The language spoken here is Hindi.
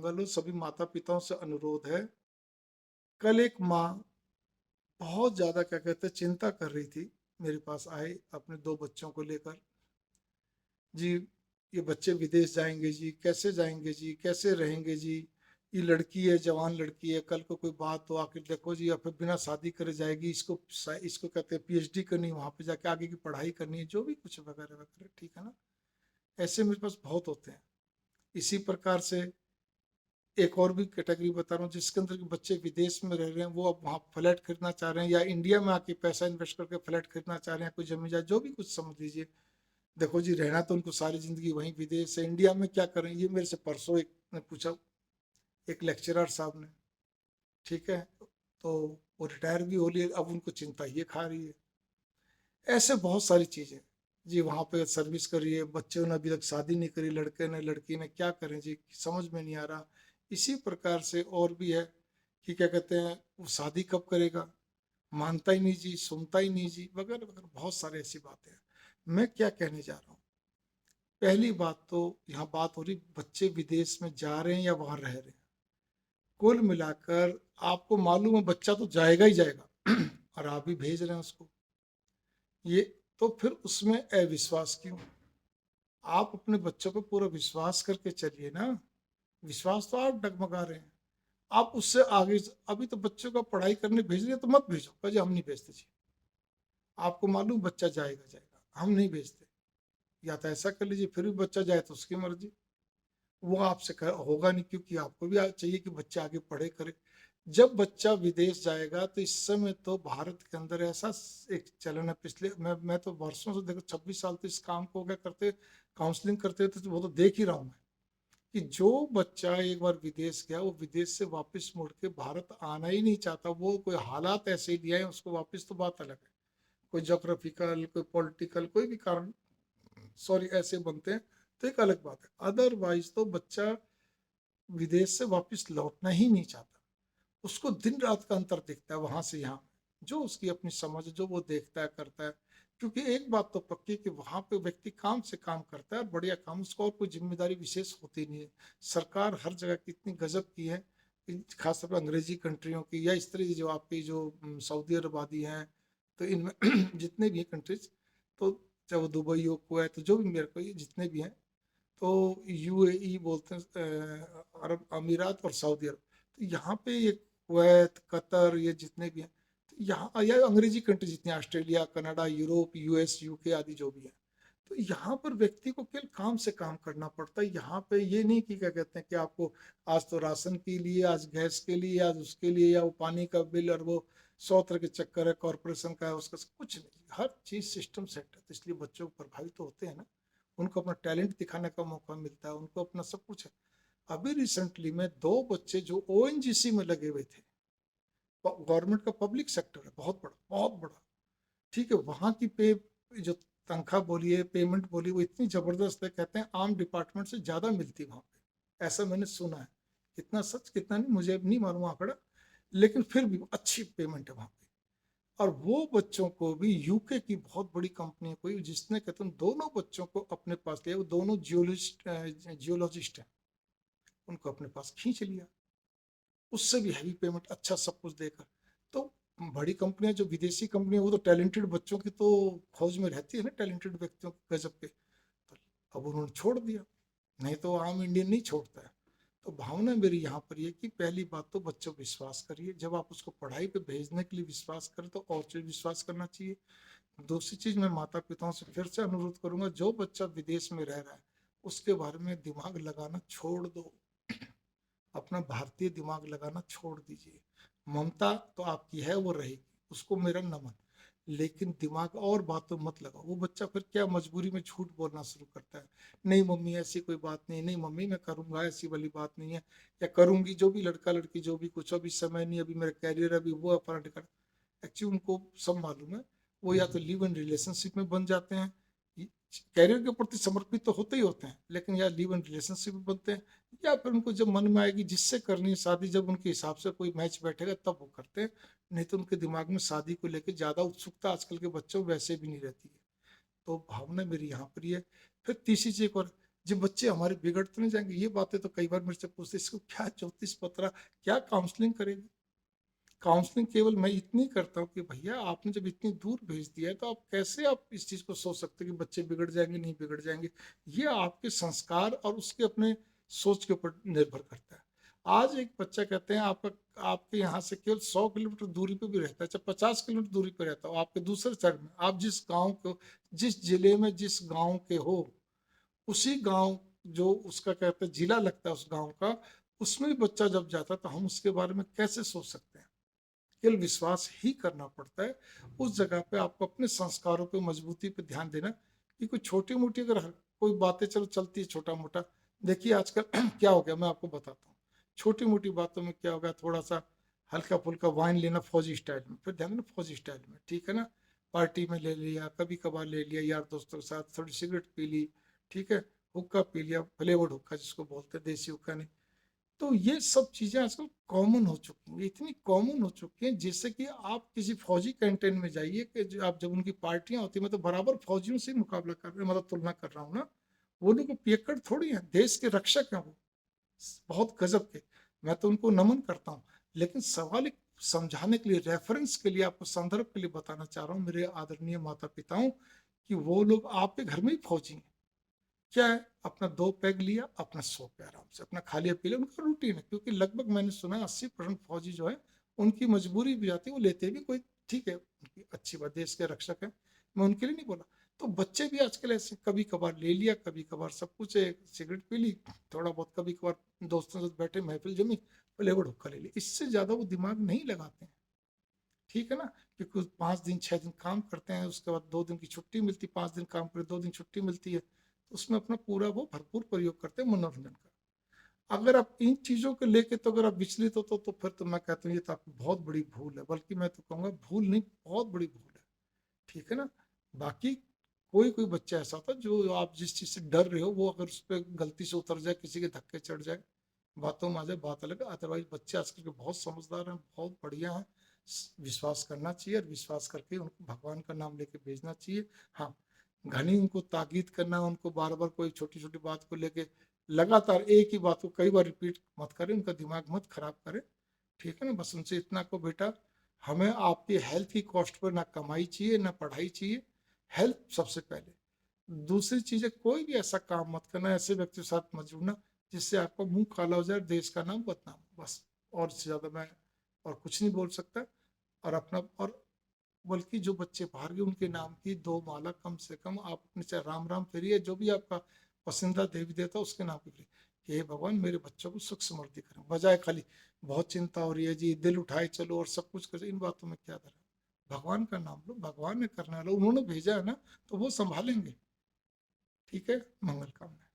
मंगल हो। सभी माता पिताओं से अनुरोध है, कल एक माँ बहुत ज्यादा क्या कहते हैं चिंता कर रही थी, मेरे पास आए अपने दो बच्चों को लेकर। जी, ये बच्चे विदेश जाएंगे जी, कैसे जाएंगे जी, कैसे रहेंगे जी, ये लड़की है, जवान लड़की है, कल को कोई बात हो आखिर देखो जी, या फिर बिना शादी करे जाएगी, इसको कहते हैं पीएचडी करनी, वहां पे जाके आगे की पढ़ाई करनी है, जो भी कुछ वगैरह वगैरह, ठीक है ना। ऐसे मेरे पास बहुत होते हैं। इसी प्रकार से एक और भी कैटेगरी बता रहा हूँ जिसके अंदर के बच्चे विदेश में रह रहे हैं, वो अब वहाँ फ्लैट खरीदना चाह रहे हैं, या इंडिया में आके पैसा इन्वेस्ट करके फ्लैट खरीदना चाह रहे हैं, कोई जमीन जाए, जो भी कुछ समझ लीजिए। देखो जी, रहना तो उनको सारी जिंदगी वहीं विदेश से, इंडिया में क्या करें, ये मेरे से परसों एक ने पूछा, एक लेक्चरर साहब ने, ठीक है। तो वो रिटायर भी हो लिए, अब उनको चिंता ये खा रही है। ऐसे बहुत सारी चीजें जी, वहाँ पे सर्विस करिए, बच्चों ने अभी तक शादी नहीं करी, लड़के ने लड़की ने, क्या करें जी, समझ में नहीं आ रहा। इसी प्रकार से और भी है कि क्या कहते हैं, वो शादी कब करेगा, मानता ही नहीं जी, सुनता ही नहीं जी, वगैरह वगैरह, बहुत सारी ऐसी बातें हैं। मैं क्या कहने जा रहा हूँ, पहली बात तो यहाँ बात हो रही बच्चे विदेश में जा रहे हैं या वहां रह रहे हैं। कुल मिलाकर आपको मालूम है बच्चा तो जाएगा ही जाएगा और आप भी भेज रहे हैं उसको, ये तो फिर उसमें अविश्वास क्यों। आप अपने बच्चों पे पूरा विश्वास करके चलिए ना। विश्वास तो आप डगमगा रहे हैं। आप उससे आगे, अभी तो बच्चों का पढ़ाई करने भेज रहे हैं तो मत भेजो, कहे हम नहीं भेजते जी, आपको मालूम बच्चा जाएगा जाएगा, हम नहीं भेजते। या तो ऐसा कर लीजिए, फिर भी बच्चा जाए तो उसकी मर्जी, वो आपसे होगा नहीं, क्योंकि आपको भी चाहिए कि बच्चा आगे पढ़े करे। जब बच्चा विदेश जाएगा तो इस समय तो भारत के अंदर ऐसा एक चलन है, पिछले मैं तो वर्षों से देखो, 26 साल तो इस काम को क्या करते, काउंसलिंग करते थे, तो वो तो देख ही रहा हूँ मैं कि जो बच्चा एक बार विदेश गया, वो विदेश से वापस मुड़ के भारत आना ही नहीं चाहता। वो कोई हालात ऐसे दिए हैं उसको वापस, तो बात अलग है, कोई जोग्राफिकल, कोई पॉलिटिकल, कोई भी कारण, सॉरी, ऐसे बनते हैं, तो एक अलग बात है। अदरवाइज तो बच्चा विदेश से वापस लौटना ही नहीं चाहता। उसको दिन रात का अंतर दिखता है वहां से यहाँ, जो उसकी अपनी समझ, जो वो देखता है करता है। क्योंकि एक बात तो पक्की कि वहां पे व्यक्ति काम से काम करता है, बढ़िया काम, उसको और कोई जिम्मेदारी विशेष होती नहीं है। सरकार हर जगह की इतनी गजब की है, खासतौर पर अंग्रेजी कंट्रियों की, या इस तरह की जो आपकी जो सऊदी अरब आदि हैं, तो इनमें जितने भी हैं कंट्रीज, तो चाहे वो दुबई हो, कुवैत, जो भी मेरे को ये जितने भी हैं, तो यूएई बोलते हैं, अरब अमीरात और सऊदी अरब, तो यहाँ पे ये कुवैत, कतर, ये जितने भी हैं, तो यहाँ या अंग्रेजी कंट्री जितनी, Australia, Canada, Europe, US, UK आदि जो भी है, तो यहाँ पर व्यक्ति को केवल काम से काम करना पड़ता है। यहाँ पे ये नहीं कि क्या कहते हैं कि आपको आज तो राशन के लिए, आज गैस के लिए, आज उसके लिए, या वो पानी का बिल, और वो 100 तरह के चक्कर है, कॉरपोरेशन का है, उसका कुछ नहीं, हर चीज सिस्टम सेट है, तो इसलिए बच्चों को प्रभावित तो होते हैं ना। उनको अपना टैलेंट दिखाने का मौका मिलता है, उनको अपना सब कुछ है। अभी रिसेंटली में दो बच्चे जो ओएनजीसी में लगे हुए थे, गवर्नमेंट का पब्लिक सेक्टर है, बहुत बड़ा बहुत बड़ा, ठीक है, वहां की पे जो तनख्वाह बोलिए, पेमेंट बोलिए, वो इतनी जबरदस्त है, कहते हैं आम डिपार्टमेंट से ज्यादा मिलती वहां पे, ऐसा मैंने सुना है। कितना सच कितना नहीं मुझे नहीं मालूम आंकड़ा, लेकिन फिर भी अच्छी पेमेंट है वहां पे। और वो बच्चों को भी यूके की बहुत बड़ी कंपनी है कोई, जिसने कहते हैं दोनों बच्चों को अपने पास लिया, वो दोनों जियोलॉजिस्ट हैं, उनको अपने पास खींच लिया, उससे भी हैवी पेमेंट, अच्छा सब कुछ देकर। तो बड़ी कंपनियां, जो विदेशी कंपनियां, वो तो टैलेंटेड बच्चों की तो खोज में रहती है ना, टैलेंटेड व्यक्तियों के गजब के, तो अब उन्होंने छोड़ दिया, नहीं तो आम इंडियन नहीं छोड़ता है। तो भावना मेरी यहाँ पर ये कि पहली बात तो बच्चों पर विश्वास करिए, जब आप उसको पढ़ाई पे भेजने के लिए विश्वास करें तो और चीज विश्वास करना चाहिए। दूसरी चीज, मैं माता पिताओं से फिर से अनुरोध करूंगा, जो बच्चा विदेश में रह रहा है उसके बारे में दिमाग लगाना छोड़ दो, अपना भारतीय दिमाग लगाना छोड़ दीजिए। ममता तो आपकी है, वो रहेगी, उसको मेरा नमन, लेकिन दिमाग और बातों मत लगाओ। वो बच्चा फिर क्या मजबूरी में झूठ बोलना शुरू करता है, नहीं मम्मी ऐसी कोई बात नहीं, नहीं मम्मी मैं करूंगा, ऐसी वाली बात नहीं है, या करूंगी, जो भी लड़का लड़की जो भी कुछ, अभी समय नहीं, अभी मेरा कैरियर, अभी वो अपना। एक्चुअली उनको सब मालूम है, वो या तो लिव इन रिलेशनशिप में बन जाते हैं, कैरियर के प्रति समर्पित तो होते ही होते हैं, लेकिन या लिव इन रिलेशनशिप में बनते हैं, या फिर उनको जब मन में आएगी जिससे करनी है शादी, जब उनके हिसाब से कोई मैच बैठेगा तब वो करते हैं। नहीं तो उनके दिमाग में शादी को लेकर ज्यादा उत्सुकता आजकल के बच्चों में वैसे भी नहीं रहती है। तो भावना मेरी यहाँ पर ही है। फिर तीसरी चीज और, जी बच्चे हमारे बिगड़ तो नहीं जाएंगे? ये बातें तो कई बार मेरे से पूछते, इसको क्या ज्योतिष पतरा, क्या काउंसलिंग करेगी? काउंसलिंग केवल मैं इतनी करता हूँ कि भैया आपने जब इतनी दूर भेज दिया है तो आप कैसे आप इस चीज़ को सोच सकते हैं कि बच्चे बिगड़ जाएंगे, नहीं बिगड़ जाएंगे? ये आपके संस्कार और उसके अपने सोच के ऊपर निर्भर करता है। आज एक बच्चा कहते हैं आपका, आपके यहाँ से केवल 100 किलोमीटर दूरी पे भी रहता है, चाहे 50 किलोमीटर दूरी पे रहता हो, आपके दूसरे शहर में, आप जिस गांव को, जिस जिले में जिस गांव के हो, उसी गांव, जो उसका कहते हैं जिला लगता है उस गांव का, उसमें भी बच्चा जब जाता है तो हम उसके बारे में कैसे सोच सकते हैं? केवल विश्वास ही करना पड़ता है। उस जगह पे आपको अपने संस्कारों पे मजबूती पे ध्यान देना, कि कोई छोटी मोटी अगर कोई बातें चलो चलती है छोटा मोटा, देखिए आजकल क्या हो गया मैं आपको बताता हूँ। छोटी मोटी बातों में क्या हो गया, थोड़ा सा हल्का फुल्का वाइन लेना फौजी स्टाइल में, फिर ध्यान देना फौजी स्टाइल में, ठीक है ना, पार्टी में ले लिया, कभी कभार ले लिया यार दोस्तों के साथ, थोड़ी सिगरेट पी ली, ठीक है, हुक्का पी लिया, फ्लेवर्ड हुक्का जिसको बोलते हैं, देसी हुक्का नहीं। तो ये सब चीजें आजकल कॉमन हो चुकी हैं, इतनी कॉमन हो चुकी हैं, जैसे कि आप किसी फौजी कैंटीन में जाइए, कि आप जब उनकी पार्टियां होती है, मैं तो बराबर फौजियों से मुकाबला कर रहा, मतलब तुलना कर रहा हूँ ना, वो लोग पियक्कड़ थोड़ी हैं, देश के रक्षक हैं वो, बहुत गजब के, मैं तो उनको नमन करता हूँ। लेकिन सवाल एक समझाने के लिए, रेफरेंस के लिए, आपको संदर्भ के लिए बताना चाह रहा हूँ मेरे आदरणीय माता पिताओं, कि वो लोग आपके घर में ही फौजी हैं। क्या है, अपना 2 पैग लिया, अपना सो पे आराम से अपना खा लिया पी लिया, उनका रूटीन है, क्योंकि लगभग मैंने सुना है 80% फौजी जो है, उनकी मजबूरी भी आती है, वो लेते भी कोई, ठीक है, उनकी अच्छी बात, देश के रक्षक है, मैं उनके लिए नहीं बोला। तो बच्चे भी आजकल ऐसे कभी कभार ले लिया, कभी कभार सब कुछ है, सिगरेट पी ली, थोड़ा बहुत कभी कभार दोस्तों के साथ बैठे, महफिल जमी, फ्लेवर हुक्का ले लिया, इससे ज्यादा वो दिमाग नहीं लगाते हैं, ठीक है ना, क्योंकि 5 दिन 6 दिन काम करते हैं, उसके बाद 2 दिन की छुट्टी मिलती, 5 दिन काम करे 2 दिन छुट्टी मिलती है, तो उसमें अपना पूरा वो भरपूर प्रयोग करते हैं मनोरंजन का। अगर आप इन चीजों को लेके तो अगर आप विचलित हो तो फिर तो मैं कहता हूँ ये तो आपकी बहुत बड़ी भूल है, बल्कि मैं तो कहूँगा भूल नहीं, बहुत बड़ी भूल है, ठीक है ना। बाकी कोई कोई बच्चा ऐसा होता है जो आप जिस चीज से डर रहे हो, वो अगर उस पर गलती से उतर जाए, किसी के धक्के चढ़ जाए, बातों में आ जाए, बात अलग है, अदरवाइज बच्चे आजकल के बहुत समझदार हैं, बहुत बढ़िया हैं। विश्वास करना चाहिए, और विश्वास करके उनको भगवान का नाम लेके भेजना चाहिए। हाँ, घनी उनको ताकीद करना, उनको बार बार कोई छोटी छोटी बात को लेके लगातार एक ही बात को कई बार रिपीट मत करें, उनका दिमाग मत खराब करें, ठीक है ना। बस उनसे इतना को, बेटा हमें आपकी हेल्थ की कॉस्ट पर ना कमाई चाहिए ना पढ़ाई चाहिए, हेल्थ सबसे पहले। दूसरी चीज है, कोई भी ऐसा काम मत करना, ऐसे व्यक्ति के साथ मत जुड़ना जिससे आपका मुंह काला हो जाए, देश का नाम बदनाम हो, बस। और इससे ज्यादा मैं और कुछ नहीं बोल सकता। और अपना, और बल्कि जो बच्चे बाहर गए उनके नाम की 2 माला कम से कम आप अपने, चाहे राम राम फेरिए, जो भी आपका पसंदीदा देवी देवता उसके नाम पे फेरिए, कि हे भगवान मेरे बच्चों को सुख समृद्धि करें, बजाय खाली बहुत चिंता हो रही है जी, दिल उठाए चलो और सब कुछ करें, इन बातों में क्या धर्म? भगवान का नाम लो, भगवान ने करने वाला, उन्होंने भेजा है ना, तो वो संभालेंगे, ठीक है। मंगल कामना।